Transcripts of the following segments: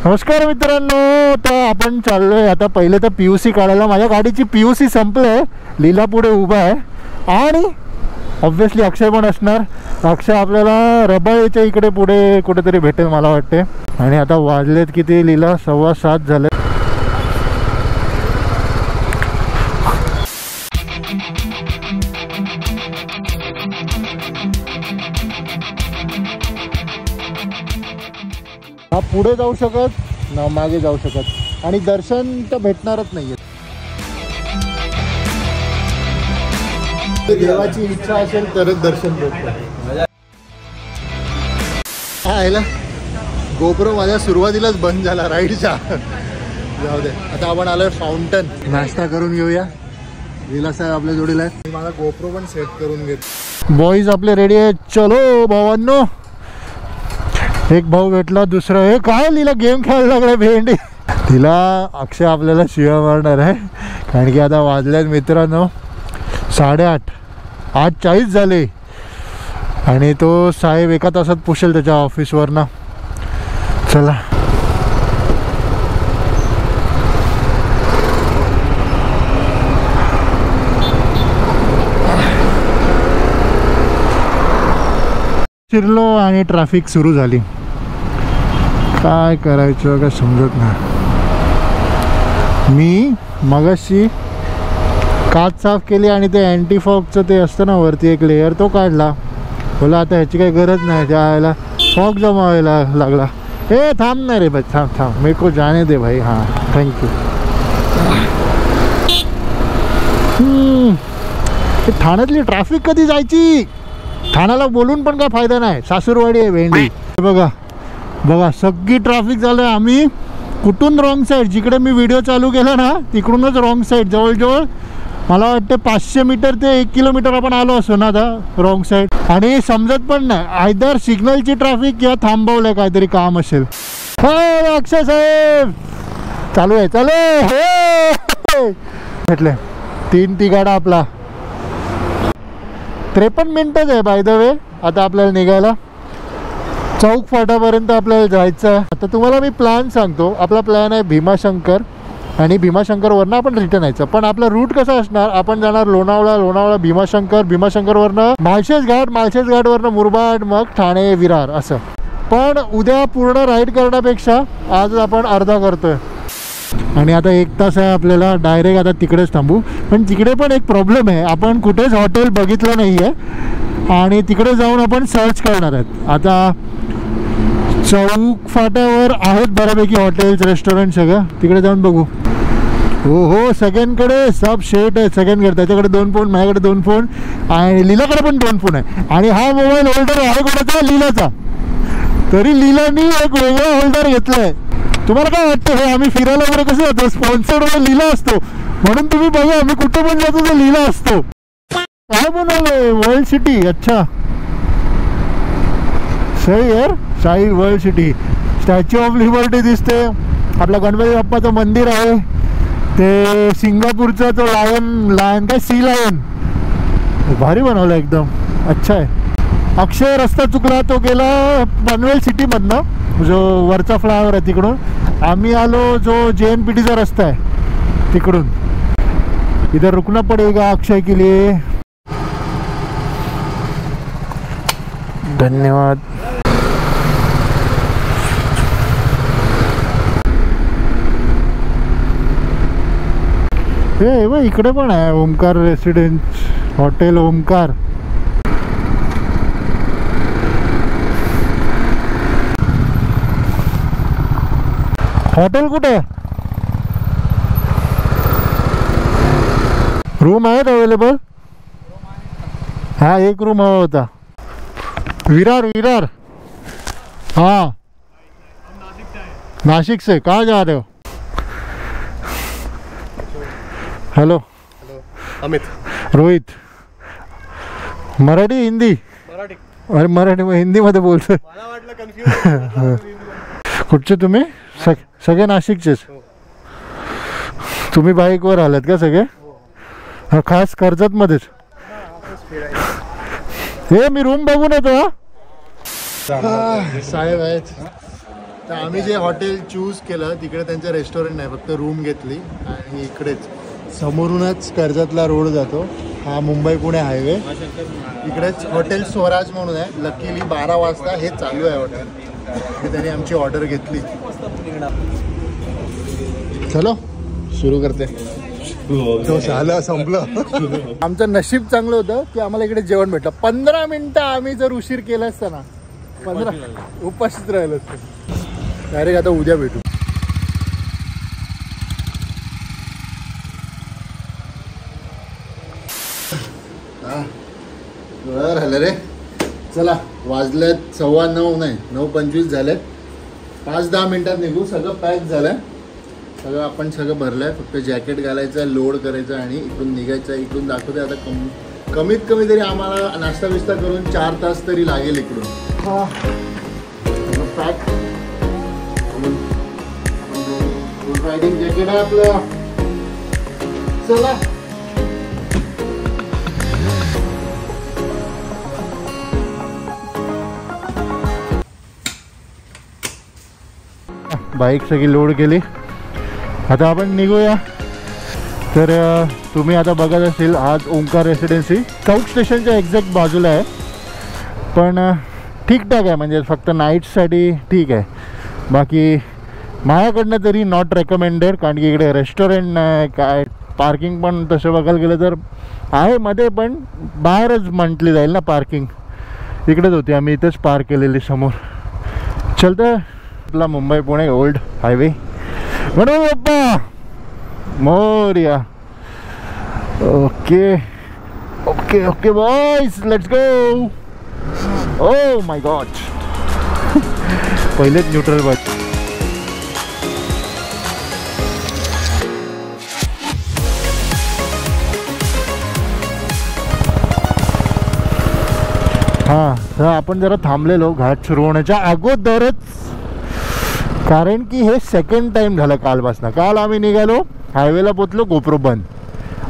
नमस्कार मित्रांनो, तर आपण चाललोय आता पहिले तर PUC काढायला. माझ्या गाडीची PUC संपले, लीला पुढे उभा आहे आणि ऑब्व्हियसली अक्षय पण असणार. अक्षय आपल्याला रबाळीच्या इकडे पुढे कुठेतरी भेटेल मला वाटते. आणि आता वाजलेत किती लीला, 7:15 झाले. हा पुढे जाऊ शकत ना मागे जाऊ शकत आणि दर्शन तर भेटणारच नाहीये. देवाची इच्छा असेल तरच दर्शन भेटतं. हा गोप्रो माझ्या सुरुवातीलाच बंद झाला राईडचा. जाऊ दे, आता आपण आलोय फाउंटन. नाश्ता करून घेऊया. लीला साहेब आपल्या जोडीला आहे. मला गोप्रो पण सेट करून घेत. बॉईज आपले रेडी आहेत. चलो भावांनो. एक भाऊ भेटला, दुसरा हे काय लीला गेम खेळायला लागलाय भेंडी. तिला अक्षय आपल्याला शिव्या मारणार आहे कारण की आता वाजल्यात मित्रांनो 8:30. 8:40 झाले आणि तो साहेब एका तासात पुशेल त्याच्या ऑफिसवर ना. चला शिरलो आणि ट्रॅफिक सुरू झाली. काय करायचं काय समजत नाही. मी मगाशी काच साफ केली आणि ते अँटी फॉगचं ते असतं ना वरती एक लेअर, तो काढला. बोला आता ह्याची काही गरज नाही, त्याला फॉग जमावायला लागला. हे थांब नाही रे भाई, थांब थांब, मेरे को जाने दे भाई. हां थँक्यू. ठाण्यातली ट्रॅफिक कधी जायची? ठाण्याला बोलून पण काय फायदा नाही, सासूरवाडी आहे भेंडी. बघा बघा सगळी ट्रॅफिक झालं. आम्ही कुठून रॉंग साईड, जिकडे मी व्हिडिओ चालू केला ना तिकडूनच रॉंग साईड. जवळजवळ मला वाटतं 500 मीटर ते 1 किलोमीटर आपण आलो असो ना आता रॉंग साईड. आणि समजत पण नाही, आयदर सिग्नलची ट्रॅफिक किंवा थांबवलंय काहीतरी काम असेल. अक्षय साहेब चालू आहे, चालू भेटले. 3 तिघाडा आपला. 53 मिनिटच आहे बाय द वे आता आपल्याला निघायला. चौक फाट्यापर्यंत आपल्याला जायचं आहे. आता तुम्हाला मी प्लॅन सांगतो. आपला प्लॅन आहे भीमाशंकर आणि भीमाशंकरवरनं आपण रिटर्न यायचं. पण आपला रूट कसा असणार, आपण जाणार लोणावळा, लोणावळा भीमाशंकर, भीमाशंकरवरनं माळशेज घाट, माळशेज घाटवरनं मुरबाड, मग ठाणे विरार असं. पण उद्या पूर्ण राईड करण्यापेक्षा आज आपण अर्धा करतोय. आणि आता 1 तास आहे आपल्याला. डायरेक्ट आता तिकडेच थांबू. पण तिकडे पण एक प्रॉब्लेम आहे, आपण कुठेच हॉटेल बघितलं नाही आहे आणि तिकडे जाऊन आपण सर्च करणार आहेत. आता चौक फाट्यावर आहेत बऱ्यापैकी हॉटेल्स, रेस्टॉरंट सगळं. तिकडे जाऊन बघू. हो सगळ्यांकडे सब शेट आहे सगळ्यांकडे. त्याच्याकडे 2 फोन, माझ्याकडे 2 फोन आणि लीलाकडे पण 2 फोन आहे. आणि हा मोबाईल होल्डर आहे कोणाचा? लीलाचा. तरी लीलानी एक वेगळा होल्डर घेतलाय. तुम्हाला काय वाटतं? हे आम्ही फिरायला वगैरे कसं जातो, स्पॉन्सर्ड लीला असतो म्हणून तुम्ही बघा आम्ही कुठं पण जातो तो लीला असतो. काय बनवलंय? World city. अच्छा सही यार, शाही world city. Statue of liberty दिसते. आपल्या गणपती बाप्पाचं मंदिर आहे. ते सिंगापूरचा तो लायन काय सी लायन भारी बनवलं एकदम. अच्छा आहे. अक्षय रस्ता चुकला, तो गेला पनवेल सिटीमधनं जो वरचा फ्लायओव्हर आहे तिकडून. आम्ही आलो जो JNPTचा रस्ता आहे तिकडून. इधर रुकना पडेगा अक्षय के लिए. धन्यवाद. हे इकडे पण आहे Omkar residence, hotel Omkar. Hotel कुठे? रूम आहेत अवेलेबल? हा एक रूम हवा होता. विरार. हाँ नासिक से. कहाँ जा रहे हो? हेलो अमित. रोहित. मराठी हिंदी? मराठी. अरे मराठी मग हिंदीमध्ये बोलतोय. मला वाटलं कन्फ्युज. कुठचे तुम्ही? सगळे नाशिकचेच. तुम्ही बाईकवर आलात का सगळे? हा खास कर्जतमध्येच. हे मी रूम बघून येतो. हा साहेब आहेत. तर आम्ही जे हॉटेल चूज केलं तिकडे त्यांचं रेस्टॉरंट नाही, फक्त रूम घेतली आणि इकडेच समोरूनच कर्जतला रोड जातो, हा मुंबई पुणे हायवे. इकडेच हॉटेल स्वराज म्हणून आहे. लकीली 12 वाजता हे चालू आहे हॉटेल. मी त्यांनी आमची ऑर्डर घेतली. चलो सुरू करते. तो झालं संपलं. आमचं नशीब चांगलं होतं की आम्हाला इकडे जेवण भेटलं. 15 मिनिटं आम्ही जर उशीर केला असता ना, 15 उपाशीच राहिलं असतं. डायरेक्ट आता उद्या भेटू. बरं झालं रे. चला वाजलेत 9:15 नाही 9:25 झालेत. 5-10 मिनिटात निघू. सगळं पॅक झालंय, सगळं आपण सगळं भरलंय. फक्त जॅकेट घालायचं, लोड करायचं आणि इकडून निघायचं. इकडून दाखवते आता कमीत कमी तरी आम्हाला नाश्ता बिस्ता करून 4 तास तरी लागेल इकडून. पॅक रायडिंग जॅकेट आहे आपलं. चला बाईक सगळी लोड केली. आता आपण निघूया. तर तुम्ही आता बघत असेल आज ओंकार रेसिडेन्सी चौक स्टेशनच्या एक्झॅक्ट बाजूला आहे. पण ठीकठाक आहे, म्हणजे फक्त नाईटसाठी ठीक आहे. बाकी माझ्याकडनं तरी नॉट रेकमेंडेड, कारण की इकडे रेस्टॉरंट नाही काय. पार्किंग पण तसं बघायला गेलं तर आहे मध्ये, पण बाहेरच म्हटली जाईल ना पार्किंग. इकडेच होती, आम्ही इथेच पार्क केलेली समोर. चलतं आपला Mumbai Pune old highway. Ganpati Bappa Morya. Okay okay okay boys let's go. Oh my God. पहिलेच न्यूट्रल बस. हां तर आपण जरा थांबलेलो घाट सुरू होण्याच्या अगोदरच, कारण की हे सेकंड टाइम झालं कालपासून. काल आम्ही निघालो हायवेला पोचलो गोप्रो बंद.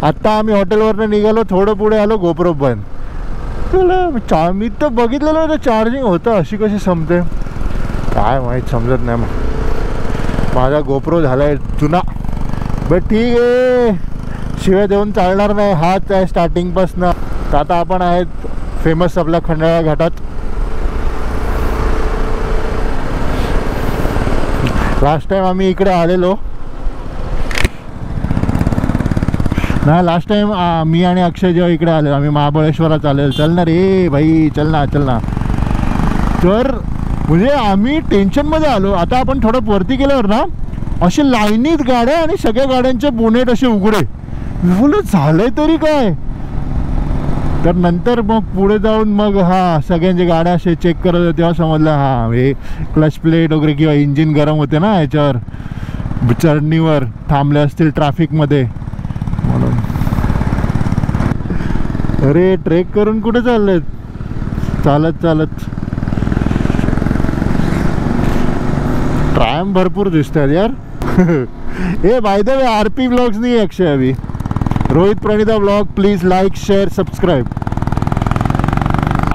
आत्ता आम्ही हॉटेलवरनं निघालो, थोडं पुढे आलो गोप्रो बंद. तुला मी तर बघितलेलं होतं चार्जिंग होतं, अशी कशी संपते काय माहीत, समजत नाही. मग माझा गोप्रो झाला आहे जुना. बट ठीक आहे, शिवाय देऊन चालणार नाही. हाच आहे स्टार्टिंगपासनं. तर आता आपण आहेत फेमस आपल्या खंडाळा घाटात. लास्ट टाइम आम्ही इकडे आलेलो ना. लास्ट टाइम मी आणि अक्षय जेव्हा इकडे आलेलो, आम्ही महाबळेश्वरात आलेलो. चल ना रे भाई, चल ना चल ना. तर म्हणजे आम्ही टेन्शनमध्ये आलो. आता आपण थोडं वरती गेल्यावर ना असे लाईनीत गाड्या आणि सगळ्या गाड्यांचे बोनेट असे उघडे. बोलू झालंय तरी काय. तर नंतर मग पुढे जाऊन मग सगळ्यांच्या गाड्या असे चेक करत होते, तेव्हा समजलं हे क्लच प्लेट वगैरे किंवा इंजिन गरम होते ना याच्यावर, चढणीवर थांबले असतील ट्रॅफिकमध्ये म्हणून. अरे ट्रेक करून कुठे चाललेत, चालत चालत. ट्रायम भरपूर दिसतात यार. हे by the way RP blogs नाही Akshay Abhi. Rohit Pranita blog please like share subscribe.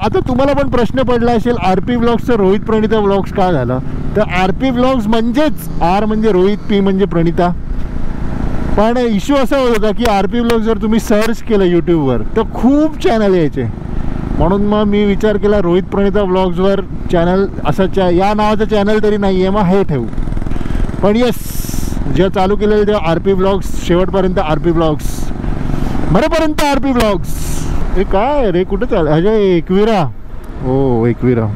आता तुम्हाला पण प्रश्न पडला असेल आरपी ब्लॉग्सचं रोहित प्रणिता ब्लॉग्स का झालं. तर आरपी ब्लॉग्स म्हणजेच आर म्हणजे रोहित, पी म्हणजे प्रणिता. पण इश्यू असा होत होता की आरपी ब्लॉग जर तुम्ही सर्च केलं यूट्यूबवर तर खूप चॅनल यायचे. म्हणून मग मी विचार केला रोहित प्रणिता ब्लॉग्सवर चॅनल असं या नावाचं चॅनल तरी नाही आहे, मग हे ठेवू. पण येस, जेव्हा चालू केलेलं तेव्हा आरपी ब्लॉग्स, शेवटपर्यंत आरपी ब्लॉग्स, मरेपर्यंत आरपी ब्लॉग्स. हे काय रे, कुठं चाल अजय. एकविरा. हो एकविरा.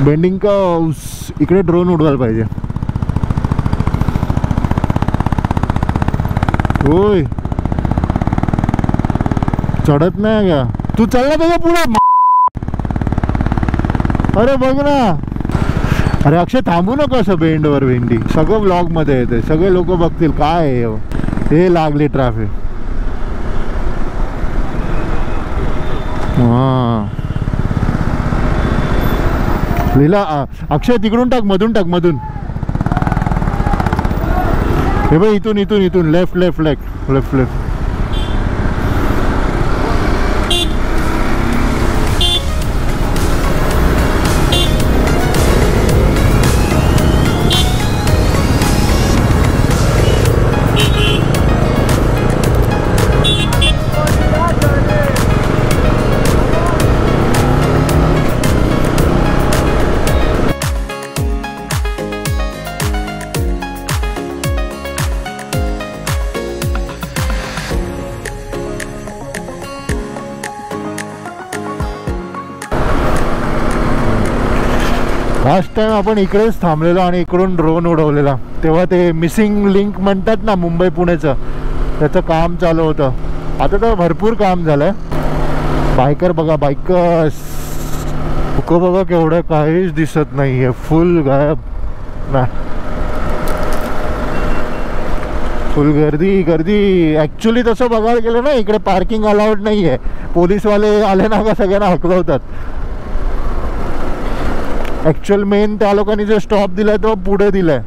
Bending curves. इकडे ड्रोन उडवायला पाहिजे. होय चढत नाही का तू, चालला त्याच्या पुढे. अरे बघ ना. अरे अक्षय थांबू नको असं बेंडवर. भेंडी सगळं ब्लॉगमध्ये येते, सगळे लोक बघतील काय हे लागली ट्रॅफिक. हां लिहिला अक्षय तिकडून टाक, मधून टाक, मधून. हे बघ इथून इथून इथून left left left left left. Last time आपण इकडेच थांबलेलो आणि इकडून ड्रोन उडवलेला, तेव्हा ते मिसिंग लिंक म्हणतात ना मुंबई पुण्याचं, त्याचं काम चालू होतं. आता तर भरपूर काम झालंय. बायकर बघा, बायकर्स लोक बघा केवढं, काहीच दिसत नाहीये, फुल गायब ना, फुल गर्दी गर्दी. ॲक्च्युली तसं बघायला गेलं ना, इकडे पार्किंग अलाउड नाही आहे. पोलीसवाले आले ना का सगळ्यांना हकलवतात. ॲक्च्युअल मेन त्या लोकांनी जो स्टॉप दिलाय तो पुढे दिलाय.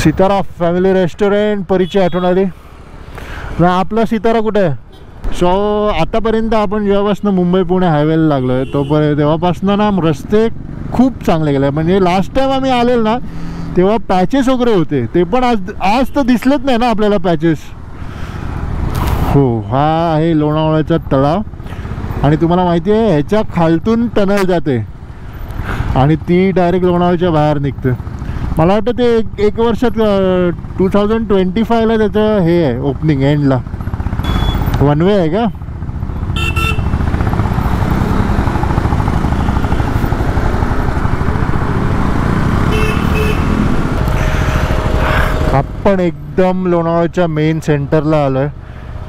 सितारा फॅमिली रेस्टॉरंट, परिचय आठवण आली ना. आपला सितारा कुठे आहे? सो आतापर्यंत आपण जेव्हापासून मुंबई पुणे हायवेला लागलो आहे तोपर्यंत तेव्हापासून ना रस्ते खूप चांगले गेले. म्हणजे लास्ट टाइम आम्ही आलेलो ना तेव्हा पॅचेस वगैरे होते, ते पण आज तर दिसलेच नाही ना आपल्याला पॅचेस. हो, हा आहे लोणावळ्याचा तलाव आणि तुम्हाला माहिती आहे ह्याच्या खालतून टनल जाते आणि ती डायरेक्ट लोणावळ्याच्या बाहेर निघते. मला वाटतं ते एक वर्षात 2025ला त्याचं हे आहे ओपनिंग, एंडला. वन वे आहे का? आपण एकदम लोणावळ्याच्या मेन सेंटरला आलो आहे.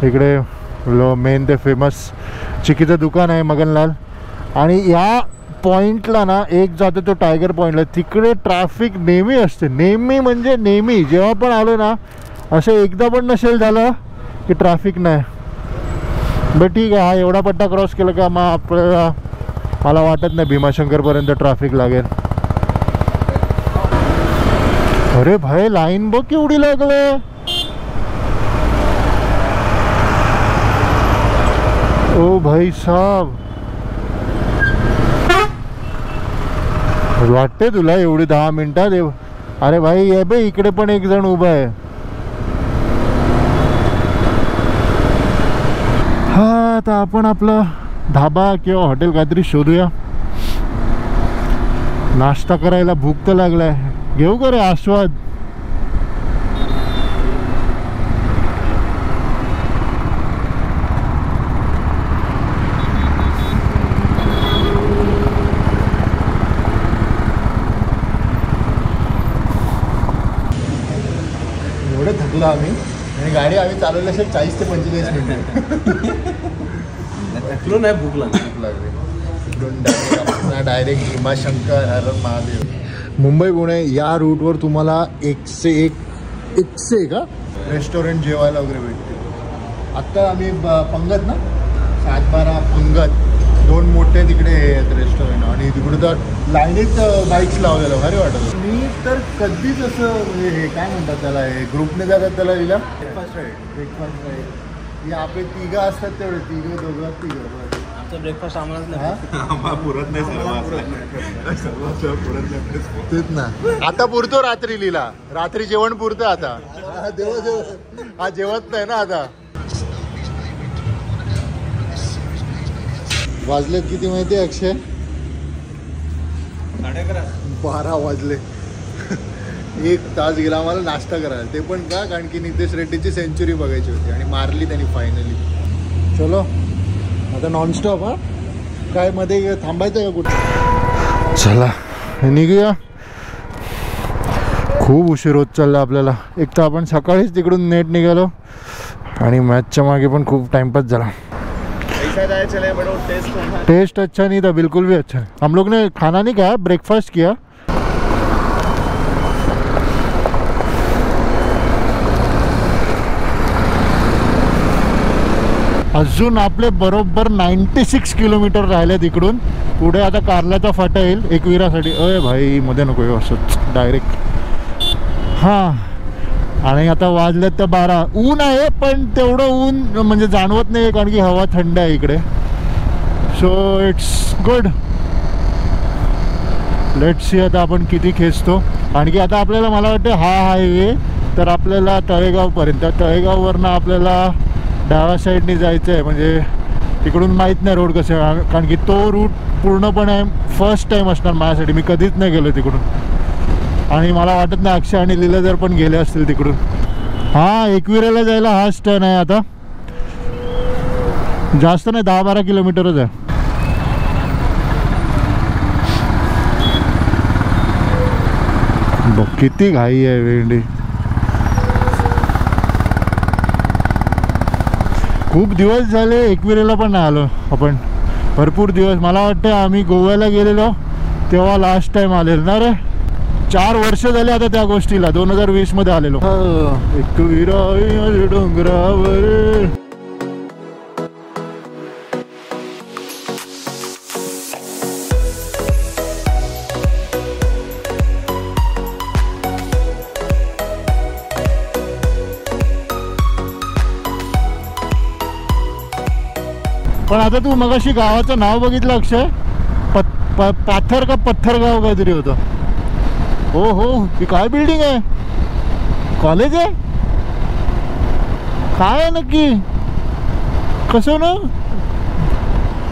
इकडे मेन ते फेमस चिकीचं दुकान आहे मगनलाल. आणि या पॉईंटला ना एक जातो तो टायगर पॉईंटला, तिकडे ट्रॅफिक नेहमी असते, नेहमी म्हणजे नेहमी. जेव्हा पण आलो ना असं एकदा पण नसेल झालं की ट्रॅफिक नाही. बरं ठीक आहे, हा एवढा पट्टा क्रॉस केला का मग आपल्याला, मला वाटत नाही भीमाशंकरपर्यंत ट्रॅफिक लागेल. अरे भाई लाईन बघ केवढी लागले. ओ भाई साहब, वाटते तुला एवढी 10 मिनिटात? अरे भाई ये बे, इकडे पण एक जण उभा आहे. हा, आता आपण आपला धाबा किंवा हॉटेल काहीतरी शोधूया. नाश्ता करायला भूक तर लागलाय, घेऊ का रे आस्वाद? एवढं थकलो आम्ही आणि गाडी आम्ही चालवली असेल 40 ते 45 मिनिटं. थकलो नाही, भूक लागली. इकडून डायरेक्ट भीमाशंकर, हर महादेव. मुंबई पुणे या रूटवर तुम्हाला एकशे एक का रेस्टॉरंट जेवायला वगैरे भेटते. आत्ता आम्ही पंगत ना, 7-12 पंगत, 2 मोठे तिकडे आहेत रेस्टॉरंट आणि तिकडे तर लाईनीत बाईक्स लावलेलं भारी वाटत. मी तर कधीच असं म्हणजे हे काय म्हणतात त्याला, हे ग्रुपने जातात त्याला, लिहिला ब्रेकफास्ट राईड. आपले 3 असतात तेवढे, 3 दोघं 3. आमचा ब्रेकफास्ट आम्हाला पुरत नाही, तेच ना. आता पुरतो रात्री, लिहिला रात्री जेवण पुरतं आता. हा जेवत नाही ना आता. वाजलेत किती माहिती आहे अक्षय? 12 वाजले. 1 तास गेला आम्हाला नाश्ता करायला, ते पण का कारण की नितेश रेड्डीची सेंचुरी बघायची होती आणि मारली त्यांनी फायनली. चलो आता नॉनस्टॉप. हा काय मध्ये थांबायचं का कुठं? चला निघूया. खूप उशीर होत चालला आपल्याला. एक तर आपण सकाळीच तिकडून नेट निघालो आणि मॅचच्या मागे पण खूप टाइमपास झाला. टेस्ट अच्छा नहीं था, बिल्कुल भी अच्छा. हम लोग ने खाना नहीं खाया, ब्रेकफास्ट किया. अजून आपले बरोबर 96 किलोमीटर राहिले तिकडून पुढे. आता कारल्याचा फाटा येईल एकविरासाठी. अय भाई मध्ये नको येऊ असंच डायरेक्ट. हां, आणि आता वाजलेत तर 12. ऊन आहे पण तेवढं ऊन म्हणजे जाणवत नाही कारण की हवा थंड आहे इकडे. So it's good. Let's see आता आपण किती खेचतो. आणखी आता आपल्याला मला वाटतं हा हायवे तर आपल्याला तळेगावपर्यंत, तळेगाववरनं आपल्याला डाव्या साईडने जायचं आहे. म्हणजे तिकडून माहीत नाही रोड कसे, कारण की तो रूट पूर्णपणे फर्स्ट टाईम असणार माझ्यासाठी. मी कधीच नाही गेलो तिकडून आणि मला वाटत नाही अक्षय आणि लीला जर पण गेले असतील तिकडून. हां, एकविरेला जायला हाच टर्न आहे. आता जास्त नाही, 10-12 किलोमीटरच आहे. बघ किती घाई आहे भेंडी. खूप दिवस झाले एकविरेला पण नाही आलो आपण, भरपूर दिवस. मला वाटतं आम्ही गोव्याला गेलेलो तेव्हा लास्ट टाइम आलेलो ना रे. 4 वर्ष झाले आता त्या गोष्टीला. 2020 मध्ये आलेलो. एकविरा डोंगरावर. पण आता तू मगाशी गावाचं नाव बघितलं अक्षय? पाथर का पत्थरगाव काहीतरी होतं. हो हो, ही काय बिल्डिंग आहे? कॉलेज आहे? काय आहे नक्की? कसं ना?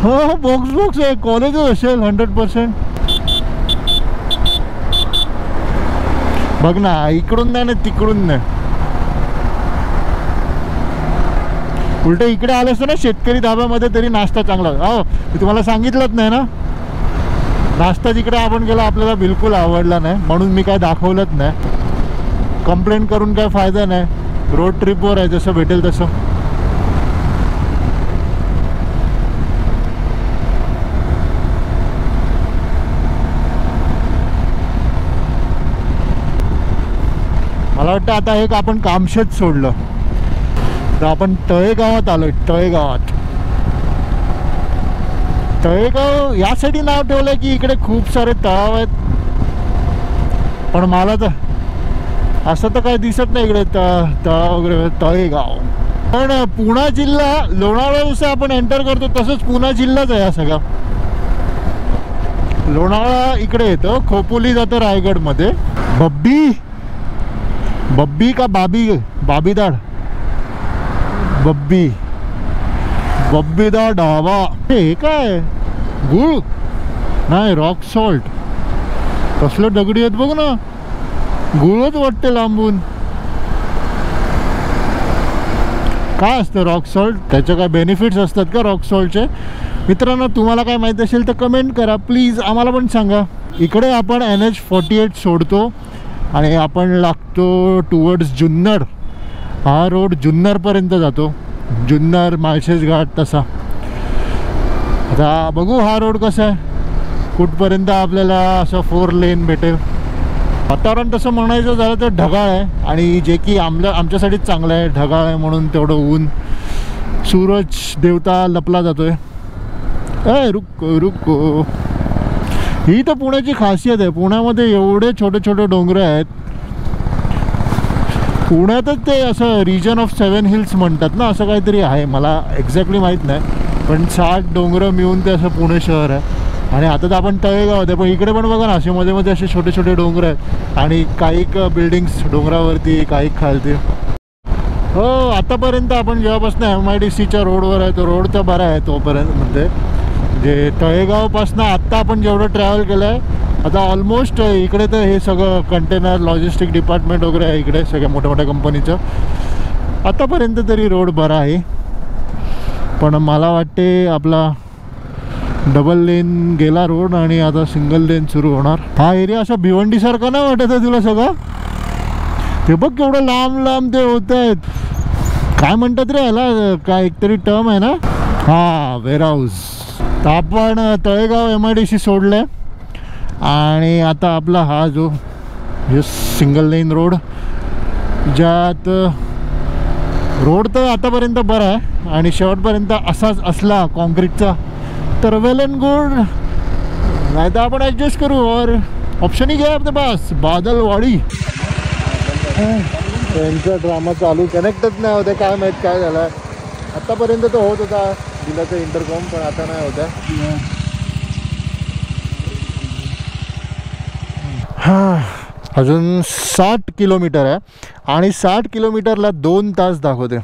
हो बॉक्स आहे. कॉलेजच असेल 100%. बघ ना, इकडून नाही ना तिकडून नाही. उलट इकडे आलं असतं ना शेतकरी धाब्यामध्ये तरी नाश्ता चांगला. हो, मी तुम्हाला सांगितलंच नाही ना, नाश्ता जिकडे आपण गेला आपल्याला बिलकुल आवडला नाही, म्हणून मी काय दाखवलंच नाही. कंप्लेंट करून काय फायदा नाही. रोड ट्रिपवर आहे, जसं भेटेल तसं. मला वाटतं आता एक आपण कामशेत सोडलं तर आपण तळेगावात आलोय. तळेगाव यासाठी नाव ठेवलंय की इकडे खूप सारे तळाव आहेत, पण मला तर असं तर काही दिसत नाही इकडे तळाव वगैरे. तळेगाव पण पुणा जिल्हा, लोणावळा जसं आपण एंटर करतो तसंच पुणा जिल्हाच आहे हा सगळा. लोणावळा इकडे येतं, खोपोली जातं रायगडमध्ये. बब्बी का बाबीदाड? बब्बीदा ढाबा. हे काय? गुळ नाही, रॉक सॉल्ट. कसलं दगडी आहेत बघ ना, गुळच वाटते लांबून. काय असतं रॉक सॉल्ट? त्याचे काय बेनिफिट्स असतात का रॉक सॉल्टचे? मित्रांनो, तुम्हाला काय माहिती असेल तर कमेंट करा प्लीज, आम्हाला पण सांगा. इकडे आपण NH48 सोडतो आणि आपण लागतो टुवर्ड्स जुन्नर. हा रोड जुन्नरपर्यंत जातो, जुन्नर माळशेज घाट तसा. आता बघू हा रोड कसा आहे, कुठपर्यंत आपल्याला असं 4 लेन भेटेल. वातावरण तसं म्हणायचं झालं तर ढगाळ आहे, आणि जे की आमच्यासाठी चांगलं आहे. ढगाळ आहे म्हणून तेवढं ऊन, सूरज देवता लपला जातोय. रुको. ही तर पुण्याची खासियत आहे. पुण्यामध्ये एवढे छोटे छोटे डोंगर आहेत. पुण्यातच ते असं रिजन ऑफ 7 हिल्स म्हणतात ना, असं काहीतरी आहे. मला एक्झॅक्टली माहीत नाही, पण 60 डोंगरं मिळून ते असं पुणे शहर आहे. आणि आता तर आपण तळेगावात आहे, पण इकडे पण बघा ना, असे मध्ये असे छोटे छोटे डोंगर आहेत, आणि काही बिल्डिंग्स डोंगरावरती, काही खालती. हो, आतापर्यंत आपण जेव्हापासून MIDCच्या रोडवर आहे, तो रोड तर बरा आहे तोपर्यंत. म्हणजे तळेगावपासून आत्ता आपण जेवढं ट्रॅव्हल केलं आहे, आता ऑलमोस्ट इकडे तर हे सगळं कंटेनर लॉजिस्टिक डिपार्टमेंट वगैरे आहे इकडे, सगळ्या मोठ्या कंपनीचं. आतापर्यंत तरी रोड बरा आहे, पण मला वाटते आपला डबल लेन गेला रोड आणि आता सिंगल लेन सुरू होणार. हा एरिया असा भिवंडीसारखा नाही वाटत आहे तुला सगळं? ते बघ केवढं लांब ते होत आहेत. काय म्हणतात रे याला, काय एकतरी टर्म आहे ना? हा, वेअरहाऊस. तर आपण तळेगाव MIDC सोडलं आहे, आणि आता आपला हा जो सिंगल लेन रोड, ज्यात रोड तर आतापर्यंत बरा आहे, आणि शेवटपर्यंत असाच असला कॉन्क्रीटचा तर वेल अँड गुड. नाही तर आपण ॲडजस्ट करू, और ऑप्शन ही घ्या आपल्या पास. बादलवाडी. त्यांचा ड्रामा चालू, कनेक्टच नाही होते. काय माहीत काय झालं. आतापर्यंत तो होत होता दिलाचं इंटरकॉम, पण आता नाही होता. हां, अजून 60 किलोमीटर आहे, आणि 60 किलोमीटरला 2 तास दाखवते.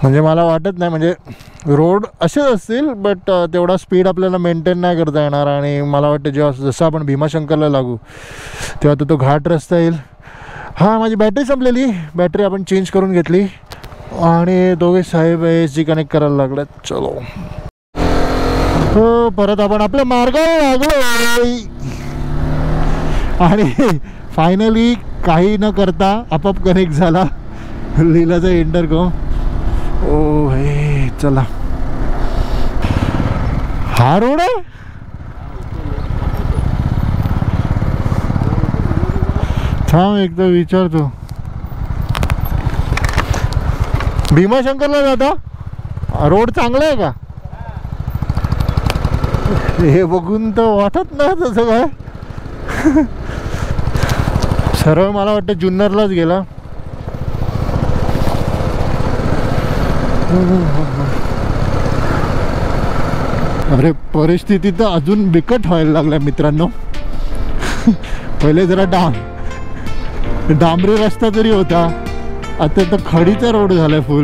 म्हणजे मला वाटत नाही, म्हणजे रोड असेच असतील, बट तेवढा स्पीड आपल्याला मेंटेन नाही करता येणार. आणि मला वाटतं जेव्हा जसं आपण भीमाशंकरला लागू तेव्हा तो घाट रस्ता येईल. हां, माझी बॅटरी संपलेली, बॅटरी आपण चेंज करून घेतली, आणि दोघे साहेब SG कनेक्ट करायला लागलेत. चलो, हो, परत आपण आपल्या मार्गावर लागलो. आणि फायनली काही न करता आपोआप कनेक्ट झाला लीलाचा इंटरकॉम. ओ हे चला, हा रोड आहे. थांब एकदा विचारतो. भीमाशंकरला जाता रोड चांगला आहे का? हे बघून तर वाटत नाही तसं काय. सरळ मला वाटतं जुन्नरलाच गेला. अरे परिस्थिती तर अजून बिकट व्हायला लागल्या मित्रांनो. पहिले जरा डांबरी रस्ता तरी होता, आता तर खडीचा रोड झालाय फुल.